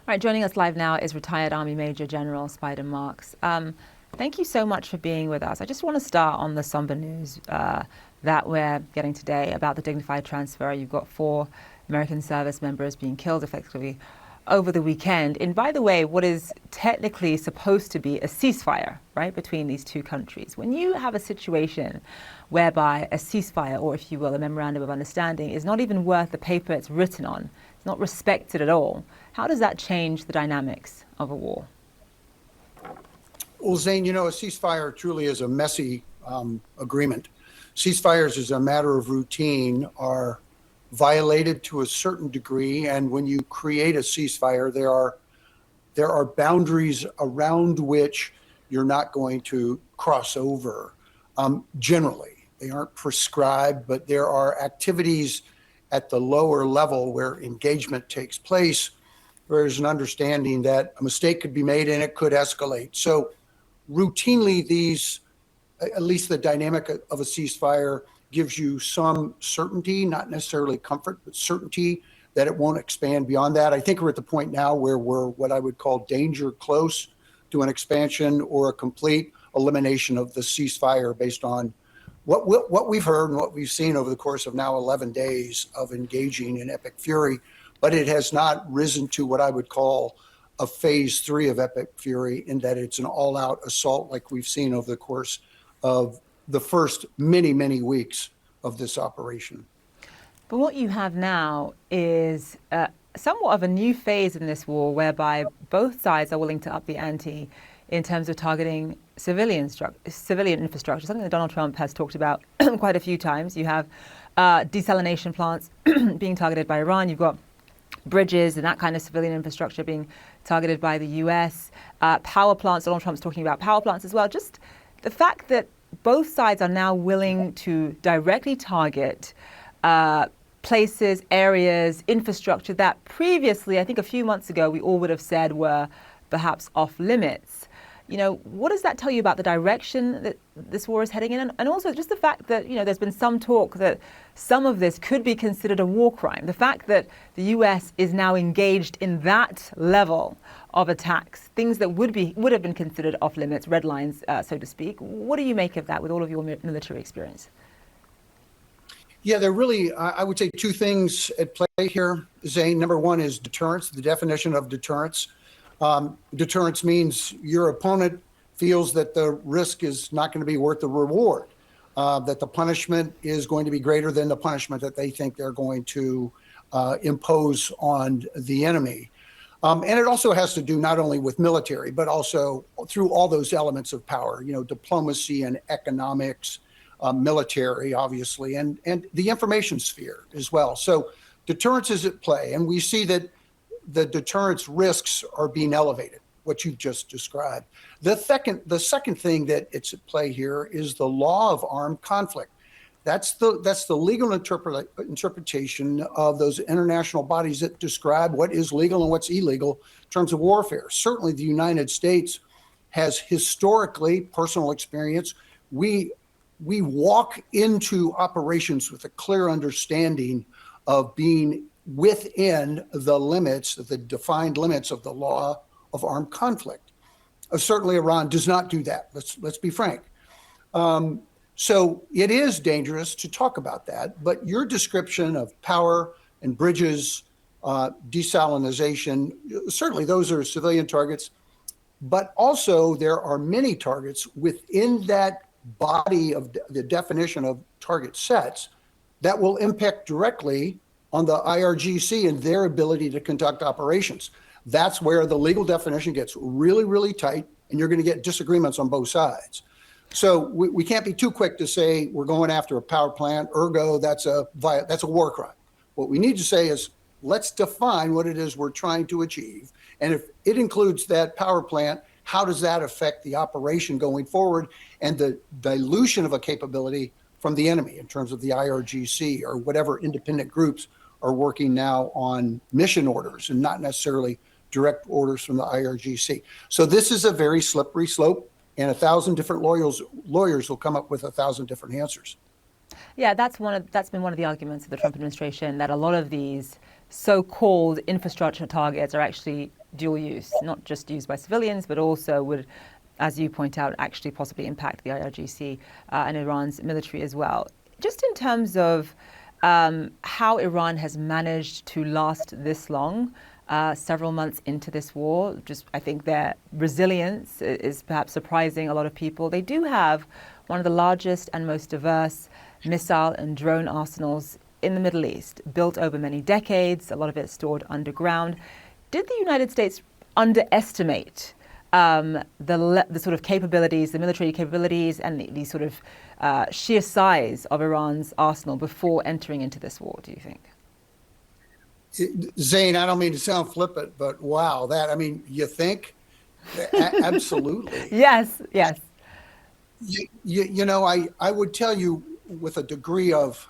All right, joining us live now is retired Army Major General Spider Marks. Thank you so much for being with us. I just want to start on the somber news that we're getting today about the dignified transfer. You've got 4 American service members being killed effectively over the weekend. And by the way, what is technically supposed to be a ceasefire, right, between these two countries. When you have a situation whereby a ceasefire, or if you will, a memorandum of understanding, is not even worth the paper it's written on, it's not respected at all, how does that change the dynamics of a war? Well, Zane, a ceasefire truly is a messy agreement. Ceasefires, as a matter of routine, are violated to a certain degree, and when you create a ceasefire, there are boundaries around which you're not going to cross over. Generally, they aren't prescribed, but there are activities at the lower level where engagement takes place. There's an understanding that a mistake could be made and it could escalate. So routinely, these, at least the dynamic of a ceasefire, gives you some certainty, not necessarily comfort, but certainty that it won't expand beyond that. I think we're at the point now where we're what I would call danger close to an expansion or a complete elimination of the ceasefire based on what we've heard and what we've seen over the course of now 11 days of engaging in epic fury. But it has not risen to what I would call a phase 3 of epic fury, in that it's an all-out assault like we've seen over the course of the first many, many weeks of this operation. But what you have now is somewhat of a new phase in this war, whereby both sides are willing to up the ante in terms of targeting civilian infrastructure, something that Donald Trump has talked about quite a few times. You have desalination plants being targeted by Iran. You've got bridges and that kind of civilian infrastructure being targeted by the US. Power plants, Donald Trump's talking about power plants as well. Just the fact that both sides are now willing to directly target places, areas, infrastructure that previously, I think a few months ago, we all would have said were perhaps off limits. What does that tell you about the direction that this war is heading in? And also just the fact that, there's been some talk that some of this could be considered a war crime. The fact that the US is now engaged in that level of attacks, things that would have been considered off limits, red lines, so to speak. What do you make of that with all of your military experience? Yeah, there really, I would say, 2 things at play here, Zane. Number one is deterrence, the definition of deterrence. Deterrence means your opponent feels that the risk is not going to be worth the reward, that the punishment is going to be greater than the punishment that they think they're going to impose on the enemy. And it also has to do not only with military, but also through all those elements of power, diplomacy and economics, military, obviously, and the information sphere as well. So deterrence is at play, and we see that the deterrence risks are being elevated, what you've just described. The second thing that it's at play here is the law of armed conflict. That's the legal interpretation of those international bodies that describe what is legal and what's illegal in terms of warfare. Certainly the United States has historically, personal experience, we walk into operations with a clear understanding of being within the limits, the defined limits of the law of armed conflict. Certainly Iran does not do that. Let's be frank. So it is dangerous to talk about that, but your description of power and bridges, desalination, certainly those are civilian targets, but also there are many targets within that body of the definition of target sets that will impact directly on the IRGC and their ability to conduct operations. That's where the legal definition gets really, really tight, and you're going to get disagreements on both sides. So we can't be too quick to say we're going after a power plant, ergo that's a war crime. What we need to say is, let's define what it is we're trying to achieve. And if it includes that power plant, how does that affect the operation going forward and the dilution of a capability from the enemy in terms of the IRGC or whatever independent groups are working now on mission orders and not necessarily direct orders from the IRGC. So this is a very slippery slope, and 1,000 different lawyers will come up with 1,000 different answers. Yeah, that's been one of the arguments of the Trump administration, that a lot of these so-called infrastructure targets are actually dual use, not just used by civilians, but also would, as you point out, actually possibly impact the IRGC and Iran's military as well. Just in terms of how Iran has managed to last this long, several months into this war, I think their resilience is perhaps surprising a lot of people. They do have one of the largest and most diverse missile and drone arsenals in the Middle East, built over many decades, a lot of it stored underground. Did the United States underestimate the sort of capabilities, the military capabilities, and the sort of sheer size of Iran's arsenal before entering into this war, do you think? Zane, I don't mean to sound flippant, but wow, you think? Absolutely. Yes, yes. I would tell you with a degree of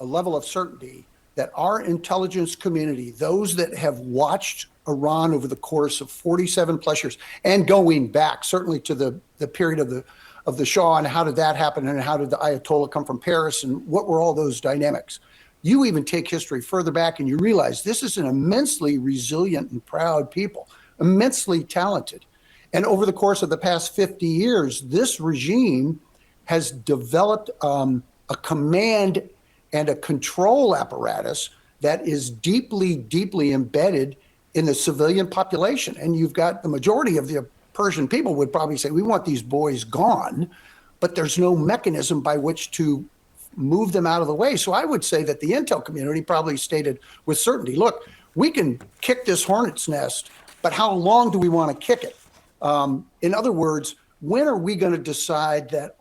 a level of certainty that our intelligence community, those that have watched Iran over the course of 47 plus years and going back certainly to the period of the Shah and how did that happen and how did the Ayatollah come from Paris and what were all those dynamics. You even take history further back and you realize this is an immensely resilient and proud people, immensely talented. And over the course of the past 50 years, this regime has developed a command and a control apparatus that is deeply, deeply embedded in the civilian population. And you've got the majority of the Persian people would probably say, we want these boys gone, but there's no mechanism by which to move them out of the way. So I would say that the intel community probably stated with certainty, look, we can kick this hornet's nest, but how long do we want to kick it? In other words, when are we going to decide that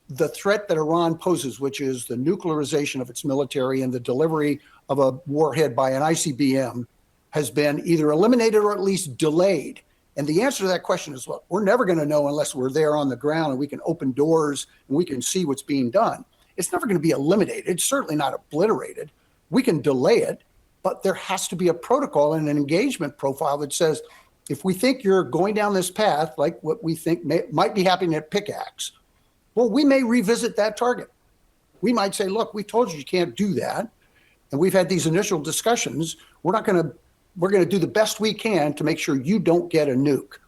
the threat that Iran poses, which is the nuclearization of its military and the delivery of a warhead by an ICBM, has been either eliminated or at least delayed? And the answer to that question is, look, we're never going to know unless we're there on the ground and we can open doors and we can see what's being done. It's never going to be eliminated. It's certainly not obliterated. We can delay it, but there has to be a protocol and an engagement profile that says, if we think you're going down this path, like what we think might be happening at Pickaxe, well, we may revisit that target. We might say, look, we told you can't do that. And we've had these initial discussions. We're going to do the best we can to make sure you don't get a nuke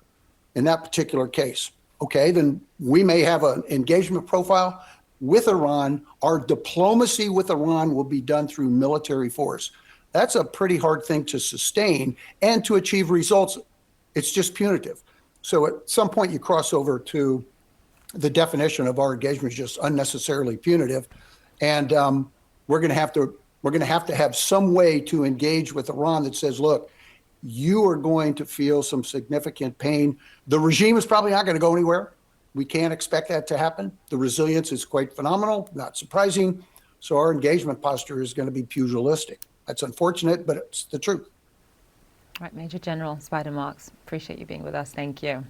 in that particular case. Okay, then we may have an engagement profile with Iran. Our diplomacy with Iran will be done through military force. That's a pretty hard thing to sustain and to achieve results. It's just punitive. So at some point you cross over to the definition of our engagement is just unnecessarily punitive. And we're going to have to have some way to engage with Iran that says, look, you are going to feel some significant pain. The regime is probably not going to go anywhere. We can't expect that to happen. The resilience is quite phenomenal, not surprising. So our engagement posture is going to be pugilistic. That's unfortunate, but it's the truth. All right, Major General Spider Marks, appreciate you being with us. Thank you.